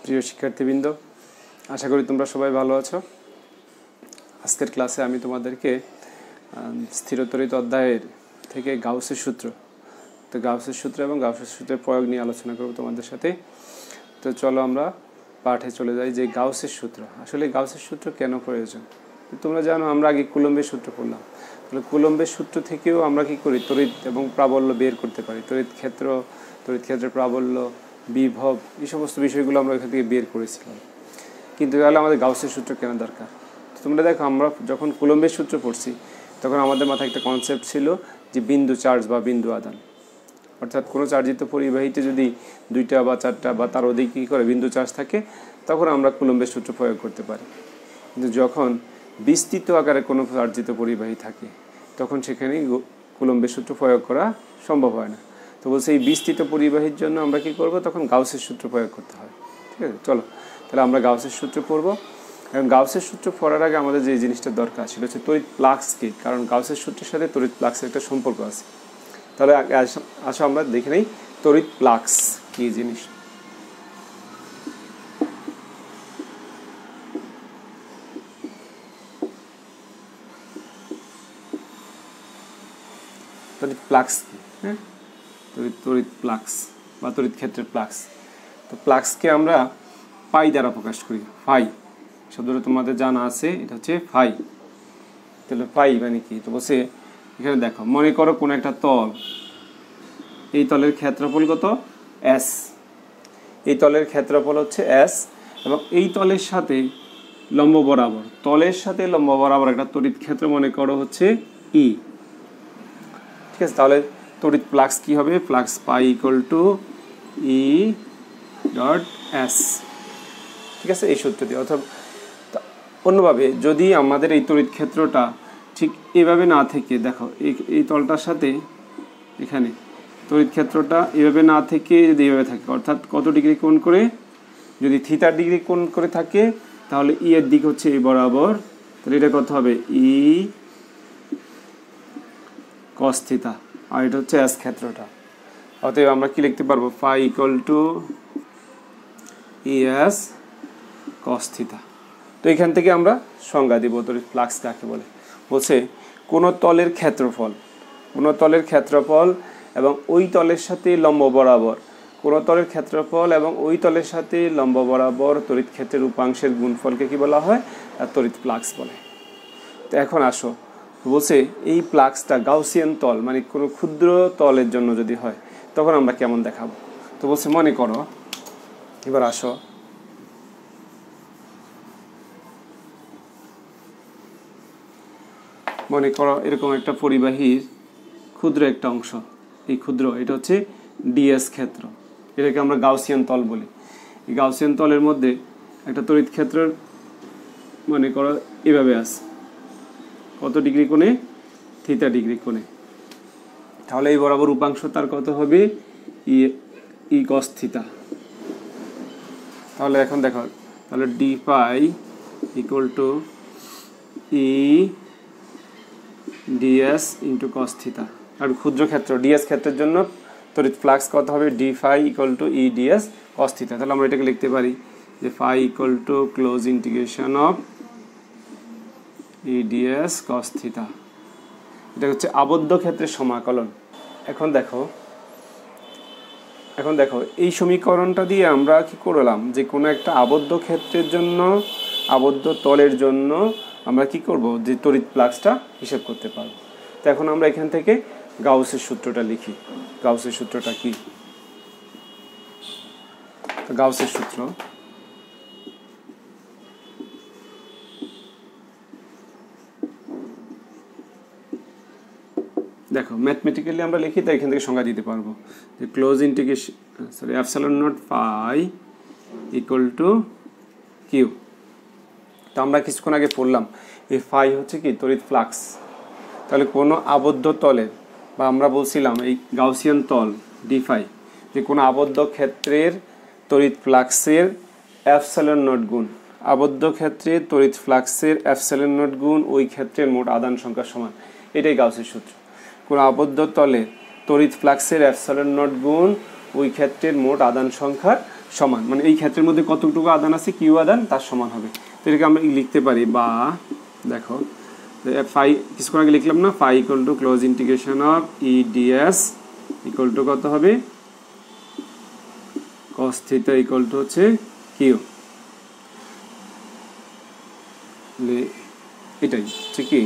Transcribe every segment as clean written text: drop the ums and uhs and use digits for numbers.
প্রিয় শিক্ষার্থীবৃন্দ, আশা করি তোমরা সবাই ভালো আছো। আজকের ক্লাসে আমি তোমাদেরকে স্থিরতরিত অধ্যায়ের থেকে গাউসের সূত্র এবং গাউসের সূত্রের প্রয়োগ নিয়ে আলোচনা করব তোমাদের সাথে। তো চলো আমরা পাঠে চলে যাই। যে গাউসের সূত্র, আসলে গাউসের সূত্র কেন প্রয়োজন? তোমরা জানো আমরা আগে কুলম্বের সূত্র পড়লাম। তাহলে কুলম্বের সূত্র থেকেও আমরা কি করি, তড়িৎ এবং প্রাবল্য বের করতে পারি। তড়িৎ ক্ষেত্রের প্রাবল্য, বিভব, এই সমস্ত বিষয়গুলো আমরা এখান থেকে বের করেছিলাম। কিন্তু তাহলে আমাদের গাউসের সূত্র কেন দরকার? তোমরা দেখো, আমরা যখন কুলম্বের সূত্র পড়ছি তখন আমাদের মাথায় একটা কনসেপ্ট ছিল যে বিন্দু চার্জ বা বিন্দু আদান, অর্থাৎ কোনো চার্জিত পরিবাহীতে যদি 2টা বা 4টা বা তার অধিক কী করে বিন্দু চার্জ থাকে, তখন আমরা কুলম্বের সূত্র প্রয়োগ করতে পারি। কিন্তু যখন বিস্তৃত আকারে কোনো চার্জিত পরিবাহী থাকে তখন সেখানে কুলম্বের সূত্র প্রয়োগ করা সম্ভব হয় না। তো বলছে এই বিস্তৃত পরিবাহীর জন্য আমরা কি করব, তখন গাউসের সূত্র প্রয়োগ করতে হয়। ঠিক আছে, চলো তাহলে আমরা গাউসের সূত্র পড়ব। এবং গাউসের সূত্র পড়ার আগে আমাদের যে জিনিসটা দরকার সেটা হচ্ছে তড়িৎ ফ্লাক্স কি, কারণ গাউসের সূত্রের সাথে তড়িৎ ফ্লাক্সের একটা সম্পর্ক আছে। তাহলে আসো আমরা দেখে নেই তড়িৎ ফ্লাক্স কি জিনিস। তড়িৎ ফ্লাক্স কি? হ্যাঁ, তড়িৎ ফ্লাক্স বা তড়িৎ ক্ষেত্রের ফ্লাক্স। তো ফ্লাক্সকে আমরা পাই দ্বারা প্রকাশ করি। ফাই শব্দটা তোমাদের জানা আছে, এটা হচ্ছে ফাই। তাহলে ফাই মানে কি? তো বলছে এখানে দেখো, মনে করো কোন একটা তল, এই তলের ক্ষেত্রফল কত? এস। এই তলের ক্ষেত্রফল হচ্ছে এস, এবং এই তলের সাথে লম্ব বরাবর, একটা তড়িৎ ক্ষেত্র মনে করো হচ্ছে ই। ঠিক আছে, তাহলে তড়িৎ ফ্লাক্স কি হবে? Flux phi equal to E dot S. ঠিক আছে, এই সূত্র দিয়ে। অথবা অন্যভাবে যদি আমাদের এই তড়িৎ ক্ষেত্রটা ঠিক এভাবে না থেকে, দেখো এই তলটার সাথে এখানে তড়িৎ ক্ষেত্রটা এভাবে না থেকে যদি এভাবে থাকে, অর্থাৎ কত ডিগ্রি কোণ করে, যদি থিটা ডিগ্রি কোণ করে থাকে তাহলে ই এর দিক হচ্ছে এই বরাবর। তাহলে এটা কত হবে? ই কস থিটা, আর এটা হচ্ছে এস ক্ষেত্রটা। অতএব আমরা কি লিখতে পারবো? Phi equal to E S cos theta. তো এখান থেকে আমরা সংজ্ঞা দিব তড়িৎ ফ্লাক্স কাকে বলে। বলছে কোনো তলের ক্ষেত্রফল এবং ওই তলের সাথে লম্ব বরাবর, কোনো তলের ক্ষেত্রফল এবং ওই তলের সাথে লম্ব বরাবর তড়িৎ ক্ষেত্রের উপাংশের গুণফলকে কি বলা হয়? আর তড়িৎ ফ্লাক্স বলে। তো এখন আসো, বলছে এই ফ্লাক্সটা গাউসিয়ান তল মানে কোনো ক্ষুদ্র তলের জন্য যদি হয় তখন আমরা কেমন দেখাবো। তো বলছে মনে করো, এবার আসো, মনে করো এরকম একটা পরিবাহীর ক্ষুদ্র একটা অংশ, এই ক্ষুদ্র, এটা হচ্ছে ডিএস ক্ষেত্র, এটাকে আমরা গাউসিয়ান তল বলি। এই গাউসিয়ান তলের মধ্যে একটা তড়িৎ ক্ষেত্র মনে করো এভাবে আছে, কত ডিগ্রি কোণে? থিটা ডিগ্রি কোণে। তাহলে এই বরাবর উপাংশ তার কত হবে? E cos theta. তাহলে এখন দেখো, তাহলে d phi equal to E ds into cos theta. আর ক্ষুদ্র ক্ষেত্র ডিএস ক্ষেত্রের জন্য তড়িৎ ফ্লাক্স কত হবে? D phi equal to E ds cos theta. তাহলে আমরা এটাকে লিখতে পারি যে phi equal to close integration of E ds cos theta. এটা হচ্ছে আবদ্ধ ক্ষেত্রের সমাকলন। এখন দেখো এই সমীকরণটা দিয়ে আমরা কি করলাম, যে কোনো একটা আবদ্ধ ক্ষেত্রের জন্য, আবদ্ধ তলের জন্য আমরা কি করব, যে তড়িৎ ফ্লাক্সটা হিসাব করতে পারবো। তো এখন আমরা এখান থেকে গাউসের সূত্রটা লিখি। গাউসের সূত্রটা কি? তো গাউসের সূত্র, দেখো ম্যাথমেটিক্যালি আমরা লিখি, তাই এখান থেকে সংজ্ঞা দিতে পারবো যে close integration epsilon naught phi equal to Q. তো আমরা কিছুক্ষণ আগে পড়লাম এই ফাই হচ্ছে কি? তড়িৎ ফ্লাক্স। তাহলে কোনো আবদ্ধ তলের, বা আমরা বলছিলাম এই গাউসিয়ান তল ডি ফাই, যে কোনো আবদ্ধ ক্ষেত্রের তড়িৎ ফ্লাক্সের এপসাইলন নট গুণ, আবদ্ধ ক্ষেত্রে তড়িৎ ফ্লাক্সের এপসাইলন নট গুণ ওই ক্ষেত্রের মোট আদান সংখ্যার সমান। এটাই গাউসের সূত্র। কোনো আবদ্ধ তলে তড়িৎ ফ্লাক্সের এপসাইলন নট গুণ ওই ক্ষেত্রের মোট আদান সংখ্যার সমান, মানে এই ক্ষেত্রের মধ্যে কতটুকু আদান আছে কিউ আদান তার সমান হবে। তো এটাকে আমরা লিখতে পারি, বা দেখো ফাই কিছুক্ষণ আগে লিখলাম না, phi equal to close integration of E DS equal to কত হবে, কস থিটা ইকুয়াল টু হচ্ছে কিউ। এটাই ঠিকই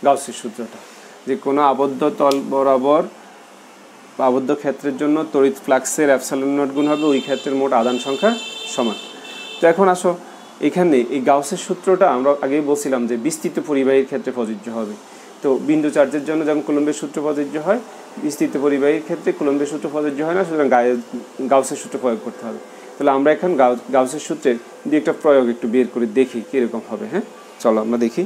গাউসের সূত্রটা, যে কোনো আবদ্ধ তল বরাবর বা আবদ্ধ ক্ষেত্রের জন্য তড়িৎ ফ্লাক্সের এপসাইলন নট গুণ হবে ওই ক্ষেত্রের মোট আদান সংখ্যা সমান। তো এখন আসো এখানে এই গাউসের সূত্রটা আমরা আগেই বলছিলাম যে বিস্তৃত পরিবাহীর ক্ষেত্রে প্রযোজ্য হবে। তো বিন্দু চার্জের জন্য যেমন কুলম্বের সূত্র প্রযোজ্য হয়, বিস্তৃত পরিবাহীর ক্ষেত্রে কুলম্বের সূত্র প্রযোজ্য হয় না, সুতরাং গাউসের সূত্র প্রয়োগ করতে হবে। তাহলে আমরা এখন গাউসের সূত্রের দিয়ে একটা প্রয়োগ একটু বের করে দেখি কীরকম হবে। হ্যাঁ, চলো আমরা দেখি।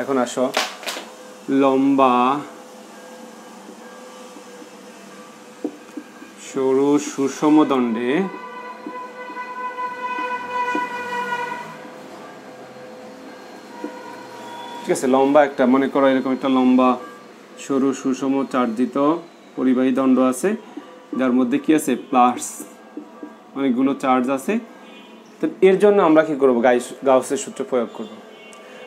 এখন আসো লম্বা সরু সুষম দণ্ডে ঠিক আছে, লম্বা একটা মনে করো এরকম একটা লম্বা সরু সুষম চার্জিত পরিবাহী দণ্ড আছে, যার মধ্যে কি আছে প্লাস অনেকগুলো চার্জ আছে। তো এর জন্য আমরা কি করব, গাউসের সূত্র প্রয়োগ করব।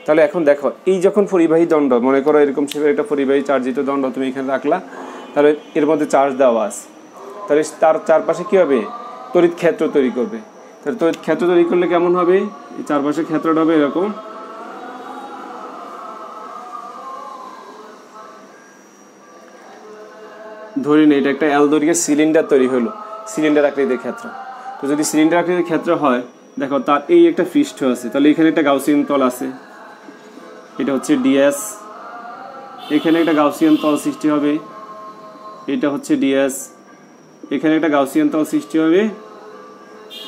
তাহলে এখন দেখো এই যখন পরিবাহী দণ্ড মনে করো এরকম সেভাবে একটা পরিবাহী চার্জিত দণ্ড তুমি এখানে রাখলা, তাহলে এর মধ্যে চার্জ দেওয়া আছে, তাহলে তার চারপাশে কী হবে, তড়িৎ ক্ষেত্র তৈরি করবে। তাহলে তড়িৎ ক্ষেত্র তৈরি করলে কেমন হবে, এই চারপাশে ক্ষেত্রটা হবে এরকম, ধরে নিই এটা একটা এল দৈর্ঘ্যের সিলিন্ডার তৈরি হলো, সিলিন্ডার আকৃতির ক্ষেত্র। তো যদি সিলিন্ডার আকৃতির ক্ষেত্র হয়, দেখো তার এই একটা পৃষ্ঠ আছে, তাহলে এখানে একটা গাউসিয়ান তল আছে, এটা হচ্ছে ডিএস, এখানে একটা গাউসিয়ান তল সৃষ্টি হবে, এটা হচ্ছে ডিএস, এখানে একটা গাউসিয়ান তল সৃষ্টি হবে,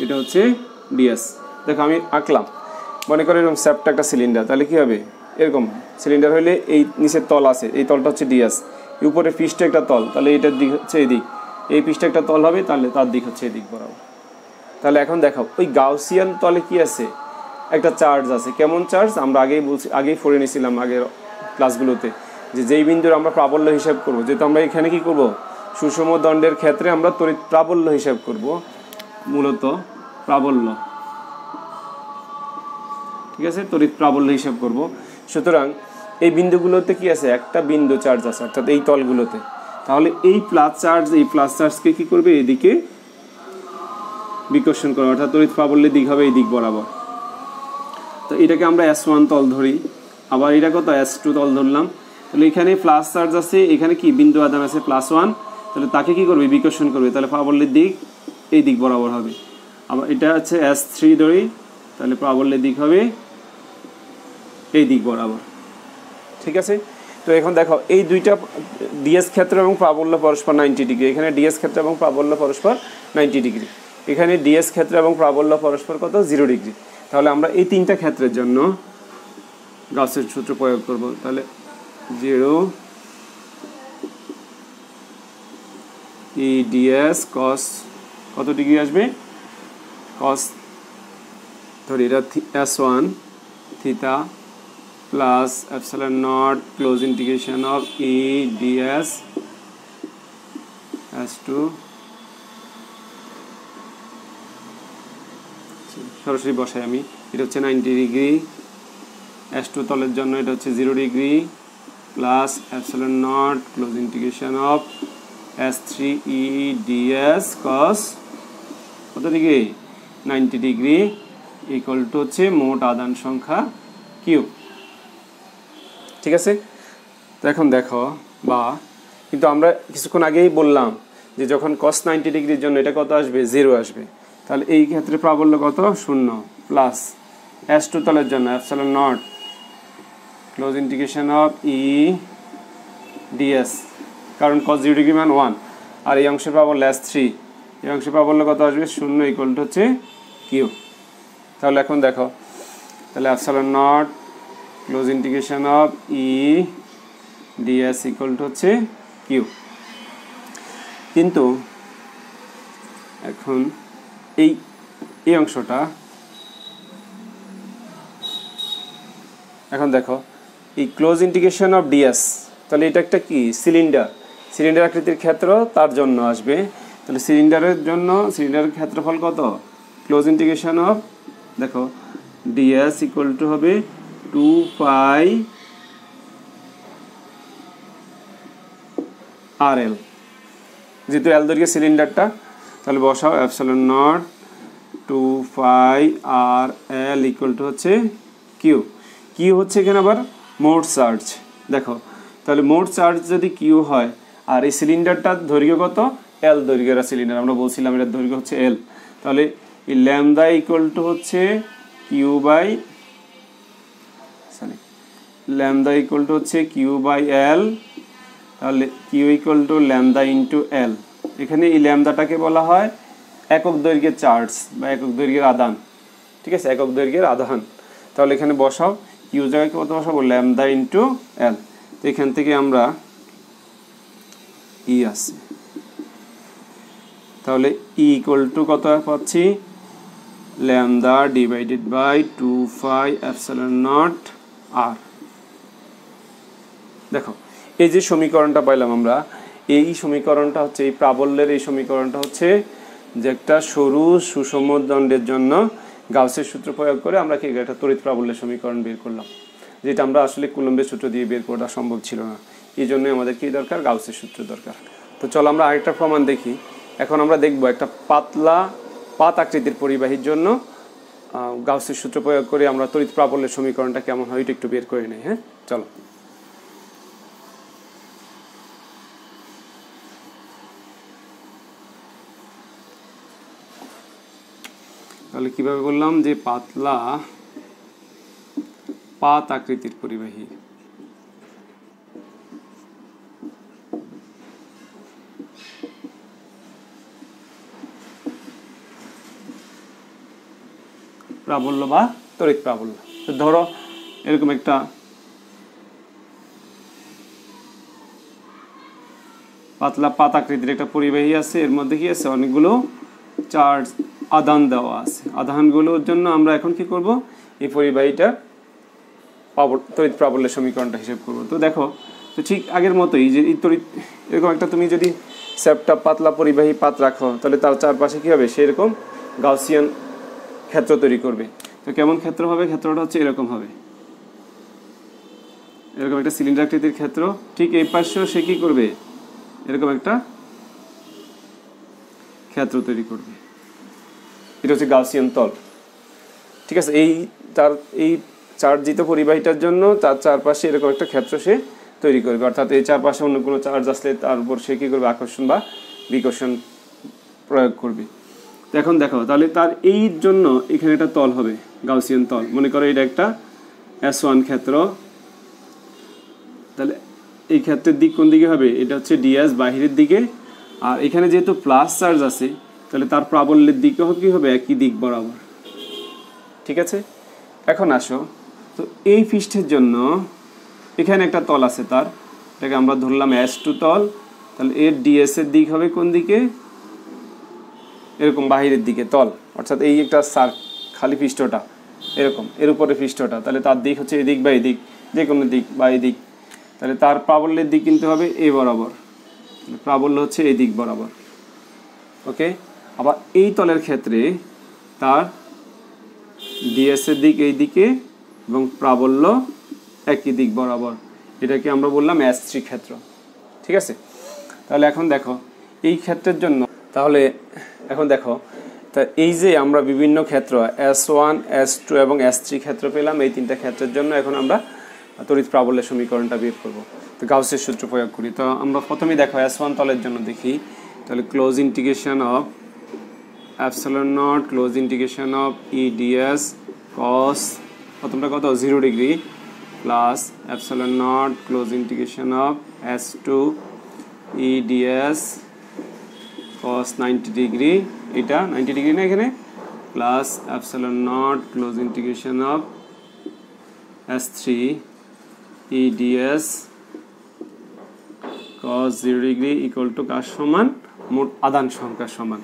এটা হচ্ছে ডিএস। দেখো আমি আঁকলাম, মনে করো এরকম স্যাপটা একটা সিলিন্ডার, তাহলে কি হবে এরকম সিলিন্ডার হলে এই নিচের তল আছে, এই তলটা হচ্ছে ডিএস, উপরে পৃষ্ঠে একটা তল, তাহলে এইটার দিক হচ্ছে এদিক, এই পৃষ্ঠে একটা তল হবে, তাহলে তার দিক হচ্ছে এদিক বরাবর। তাহলে এখন দেখো ওই গাউসিয়ান তলে কি আছে, একটা চার্জ আছে। কেমন চার্জ আমরা আগেই পড়ে নিয়েছিলাম আগের ক্লাসগুলোতে, যে যেই বিন্দুর আমরা প্রাবল্য হিসাব করবো, যেহেতু আমরা এখানে কি করব, সুষম দণ্ডের ক্ষেত্রে আমরা তড়িৎ প্রাবল্য হিসাব করব, মূলত প্রাবল্য, ঠিক আছে, তড়িৎ প্রাবল্য হিসাব করব। সুতরাং এই বিন্দুগুলোতে কি আছে, একটা বিন্দু চার্জ আছে, অর্থাৎ এই তলগুলোতে। তাহলে এই প্লাস চার্জকে কি করবে, এদিকে বিকর্ষণ করবে, অর্থাৎ তড়িৎ প্রাবল্যের দিক হবে এই দিক বরাবর। তো এটাকে আমরা S1 তল ধরি, আবার এটা কত S2 তল ধরলাম। তাহলে এখানে প্লাস চার্জ আছে, এখানে কি বিন্দু আদান আছে +1, তাহলে তাকে কি করবে, বিকর্ষণ করবে, তাহলে প্রাবল্যের দিক এই দিক বরাবর হবে। আবার এটা হচ্ছে S3 ধরি, তাহলে প্রাবল্যের দিক হবে এই দিক বরাবর, ঠিক আছে। তো এখন দেখো এই দুইটা ডিএস ক্ষেত্র এবং প্রাবল্য পরস্পর 90 ডিগ্রি, এখানে ডিএস ক্ষেত্র এবং প্রাবল্য পরস্পর 90 ডিগ্রি, এখানে ডিএস ক্ষেত্র এবং প্রাবল্য পরস্পর কত 0 ডিগ্রি। তাহলে আমরা এই তিনটা ক্ষেত্রের জন্য গাউসের সূত্র প্রয়োগ করব। তাহলে 0 EDS cos কত ডিগ্রি আসবে, cos ধরি এটা S1 theta plus epsilon naught close integration of EDS S2 সরাসরি বসাই আমি, এটা হচ্ছে 90 ডিগ্রি, S2 তলের জন্য এটা হচ্ছে 0 degree plus epsilon naught close integration of S3 EDS cos কত ডিগ্রি 90 ডিগ্রি ইকুয়াল টু হচ্ছে মোট আদান সংখ্যা কিউ, ঠিক আছে। তো এখন দেখো বা কিন্তু আমরা কিছুক্ষণ আগেই বললাম যে যখন cos 90 ডিগ্রির জন্য এটা কত আসবে, 0 আসবে। তাহলে এই ক্ষেত্রে প্রাবল্য কত 0 প্লাস S2 তলের জন্য epsilon naught close integration of EDS, কারণ cos 0 ডিগ্রি মান 1, আর এই অংশের প্রাবল্য S3, এই অংশের প্রাবল্য কত আসবে 0 ইকুয়াল টু হচ্ছে কিউ। তাহলে এখন দেখো, তাহলে epsilon naught close integration of EDS equal to হচ্ছে কিউ। কিন্তু এখন এই অংশটা এখন দেখো এই ক্লোজ ইন্টিগ্রেশন অফ ডিএস, তাহলে এটা একটা কি সিলিন্ডার আকৃতির ক্ষেত্র, তার জন্য আসবে। তাহলে সিলিন্ডারের জন্য সিলিন্ডারের ক্ষেত্রফল কত, ক্লোজ ইন্টিগ্রেশন অফ দেখো ডিএস ইকুয়াল টু হবে 2 পাই আর এল, যেহেতু এল দৈর্ঘ্যের সিলিন্ডারটা, তাহলে বসাও epsilon naught 2 pi R L equal to হচ্ছে কিউ হচ্ছে এখানে আবার মোট চার্জ। দেখো তাহলে মোট চার্জ যদি কিউ হয় আর এই সিলিন্ডারটার দৈর্ঘ্য কত, এল দৈর্ঘ্যের সিলিন্ডার, আমরা বলছিলাম এটার দৈর্ঘ্য হচ্ছে এল, তাহলে এই ল্যামডা ইকুয়াল টু হচ্ছে কিউ বাই এল, তাহলে Q equal to lambda into L. এখানে এই ল্যামডাটাকে বলা হয় একক দৈর্ঘ্যের চার্জ বা একক দৈর্ঘ্যের আধান, ঠিক আছে, একক দৈর্ঘ্যের আধান। তাহলে এখানে বসাও কিউ জায়গায় কত বসাবো, ল্যামডা ইন্টু এল। তো এখান থেকে আমরা ই আছে, তাহলে ই ইকুয়াল টু কত পাচ্ছি, lambda divided by 2 pi epsilon naught R. দেখো এই যে সমীকরণটা পাইলাম আমরা, এই সমীকরণটা হচ্ছে এই প্রাবল্যের এই সমীকরণটা হচ্ছে যে একটা সরু সুষম দণ্ডের জন্য গাউসের সূত্র প্রয়োগ করে আমরা কি একটা তড়িৎ প্রাবল্যের সমীকরণ বের করলাম, যেটা আমরা আসলে কুলম্বের সূত্র দিয়ে বের করা সম্ভব ছিল না। এই জন্য আমাদের কি দরকার, গাউসের সূত্র দরকার। তো চলো আমরা আরেকটা প্রমাণ দেখি। এখন আমরা দেখব একটা পাতলা পাত আকৃতির পরিবাহীর জন্য গাউসের সূত্র প্রয়োগ করে আমরা তড়িৎ প্রাবল্যের সমীকরণটা কেমন হয় এটা একটু বের করে নিই। হ্যাঁ চলো। তাহলে কিভাবে বললাম যে পাতলা পাত আকৃতির পরিবাহী, প্রাবল্য বা তড়িৎ প্রাবল্য। ধরো এরকম একটা পাতলা পাত আকৃতির একটা পরিবাহী আছে, এর মধ্যে কি আছে অনেকগুলো চার্জ আধান দেওয়া আছে। আধানগুলোর জন্য আমরা এখন কি করব, এই পরিবাহীটা তড়িৎ প্রাবল্যের সমীকরণটা হিসেব করব। তো দেখো তো ঠিক আগের মতোই যে এই তড়িৎ এরকম একটা তুমি যদি চ্যাপ্টা পাতলা পরিবাহী পাত রাখো তাহলে তার চারপাশে কী হবে, সেরকম গাউসিয়ান ক্ষেত্র তৈরি করবে। তো কেমন ক্ষেত্র হবে, ক্ষেত্রটা হচ্ছে এরকম হবে, এরকম একটা সিলিন্ডার আকৃতির ক্ষেত্র। ঠিক এই পাশেও সে কী করবে, এরকম একটা ক্ষেত্র তৈরি করবে। এটা হচ্ছে গাউসিয়ান তল, ঠিক আছে। এই চার্জিত পরিবাহীটার জন্য তার চারপাশে এরকম একটা ক্ষেত্র সে তৈরি করবে, অর্থাৎ এই চারপাশে অন্য কোনো চার্জ আসলে তার উপর সে কী করবে, আকর্ষণ বা বিকর্ষণ প্রয়োগ করবে। তো এখন দেখো তাহলে তার এই জন্য এখানে একটা তল হবে, গাউসিয়ান তল। মনে করো এটা একটা S1 ক্ষেত্র, তাহলে এই ক্ষেত্রের দিক কোন দিকে হবে, এটা হচ্ছে ডিএস বাহিরের দিকে, আর এখানে যেহেতু প্লাস চার্জ আছে তাহলে তার প্রাবল্যের দিকে কি হবে, একই দিক বরাবর, ঠিক আছে। এখন আসো তো এই পৃষ্ঠের জন্য এখানে একটা তল আছে, তার এটাকে আমরা ধরলাম S2 তল। তাহলে এর ডিএস এর দিক হবে কোন দিকে, এরকম বাহিরের দিকে তল, অর্থাৎ এই একটা খালি পৃষ্ঠটা এরকম, এর উপরে পৃষ্ঠটা, তাহলে তার দিক হচ্ছে এদিক বা এদিক, যে কোনো দিক বা এদিক। তাহলে তার প্রাবল্যের দিক কিন্তু হবে এই বরাবর, প্রাবল্য হচ্ছে এই দিক বরাবর, ওকে। আবার এই তলের ক্ষেত্রে তার ডিএস এর দিক এই দিকে এবং প্রাবল্য একই দিক বরাবর, এটাকে আমরা বললাম S3 ক্ষেত্র, ঠিক আছে। তাহলে এখন দেখো এই ক্ষেত্রের জন্য, তাহলে এখন দেখো তা এই যে আমরা বিভিন্ন ক্ষেত্র S1, S2 এবং S3 ক্ষেত্র পেলাম, এই তিনটা ক্ষেত্রের জন্য এখন আমরা তড়িৎ প্রাবল্যের সমীকরণটা বের করব। তো গাউসের সূত্র প্রয়োগ করি। তো আমরা প্রথমেই দেখো S1 তলের জন্য দেখি, তাহলে close integration of epsilon naught close integration of EDS cos প্রথমটা কত 0 degree plus epsilon naught close integration of S2 EDS cos 90 degree, এটা 90 ডিগ্রি না এখানে, plus epsilon naught close integration of S3 EDS cos 0 degree equal to কার সমান, মোট আধান সংখ্যার সমান।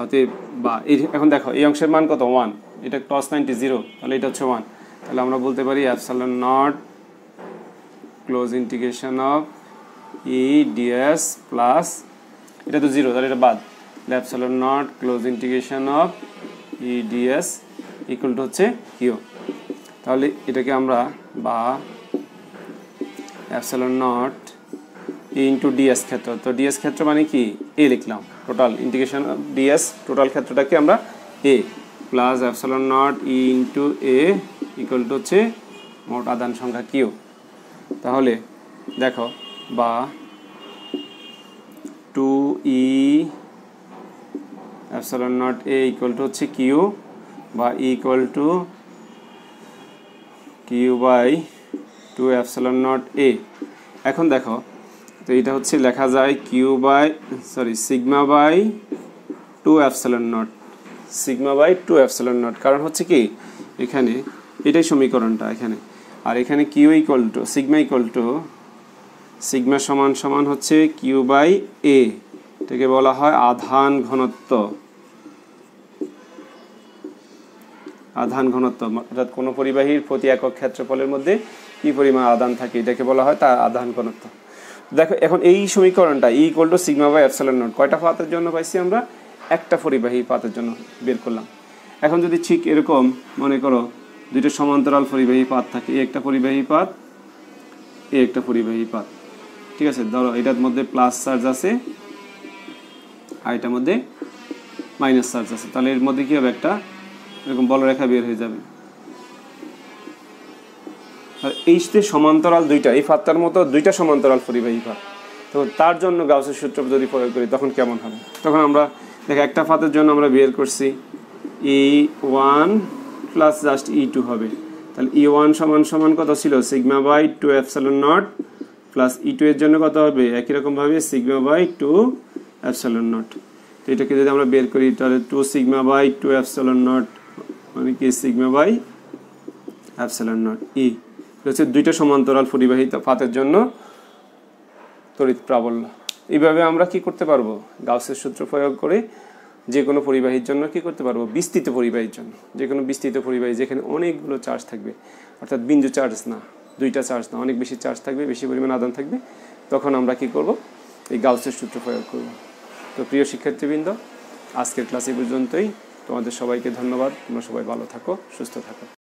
অতএব বা এখন দেখো এই অংশের মান কত 1, এটা cos 90 0, তাহলে এটা হচ্ছে 1, তাহলে আমরা বলতে পারি epsilon naught close integration of E ds plus, এটা তো জিরো তাহলে এটা বাদ, epsilon naught close integration of E DS equal to হচ্ছে কিউ। তাহলে এটাকে আমরা বা epsilon naught E into ds ক্ষেত্র, তো ডিএস ক্ষেত্র মানে কি এ লিখলাম, total integration of ds total ক্ষেত্রটাকে আমরা A plus epsilon naught E into A equal to হচ্ছে মোট আধান সংখ্যা কিউ। তাহলে দেখো বা 2e epsilon naught A equal to হচ্ছে কিউ বা equal to Q by 2 epsilon naught A. এখন দেখো তো এটা হচ্ছে লেখা যায় Q by sigma by 2 epsilon naught, sigma by 2 epsilon naught, কারণ হচ্ছে কি এখানে এটাই সমীকরণটা এখানে, আর এখানে কিউ ইকুয়াল টু সিগমা সমান সমান হচ্ছে কিউ বাই এ, এটাকে বলা হয় আধান ঘনত্ব। অর্থাৎ কোনো পরিবাহীর প্রতি একক ক্ষেত্রফলের মধ্যে কি পরিমাণ আধান থাকে এটাকে বলা হয় তার আধান ঘনত্ব। দেখো এখন এই সমীকরণটা E equal to sigma by epsilon naught কয়টা পাতের জন্য পাইছি আমরা, একটা পরিবাহী পাতের জন্য বের করলাম। এখন যদি ঠিক এরকম মনে করো দুইটা সমান্তরাল পরিবাহী পাত থাকে, একটা পরিবাহী পাত একটা পরিবাহী পাত, ঠিক আছে, ধরো এটার মধ্যে প্লাস চার্জ আছে আর এটার মধ্যে মাইনাস চার্জ আছে, তাহলে এর মধ্যে কি হবে একটা এরকম বলরেখা বের হয়ে যাবে। আর এই যে সমান্তরাল দুইটা, এই পাতটার মতো দুইটা সমান্তরাল পরিবাহী পাত, তো তার জন্য গাউসের সূত্র যদি প্রয়োগ করি তখন কেমন হবে, তখন আমরা দেখো একটা পাতের জন্য আমরা বের করছি E1 প্লাস জাস্ট E2 হবে, তাহলে E1 সমান সমান কত ছিল sigma by 2 epsilon naught plus E2 এর জন্য কত হবে একই রকম ভাবে সিগমা বাই 2 এপসাইলন নট। তো এটাকে যদি আমরা বের করি তাহলে 2 সিগমা বাই 2 এপসাইলন নট মানে কি সিগমা বাই এপসাইলন নট ই, হচ্ছে দুইটা সমান্তরাল পরিবাহী পাতের জন্য তড়িৎ প্রাবল্য। এইভাবে আমরা কি করতে পারবো গাউসের সূত্র প্রয়োগ করে যে কোনো পরিবাহীর জন্য কি করতে পারবো, বিস্তৃত পরিবাহীর জন্য, যে কোনো বিস্তৃত পরিবাহী যেখানে অনেকগুলো চার্জ থাকবে, অর্থাৎ বিন্দু চার্জ না, দুইটা চার্জ না, অনেক বেশি চার্জ থাকবে, বেশি পরিমাণ আধান থাকবে, তখন আমরা কি করব এই গাউসের সূত্র প্রয়োগ করব। তো প্রিয় শিক্ষার্থীবৃন্দ, আজকের ক্লাস এই পর্যন্তই। তোমাদের সবাইকে ধন্যবাদ, তোমরা সবাই ভালো থাকো, সুস্থ থাকো।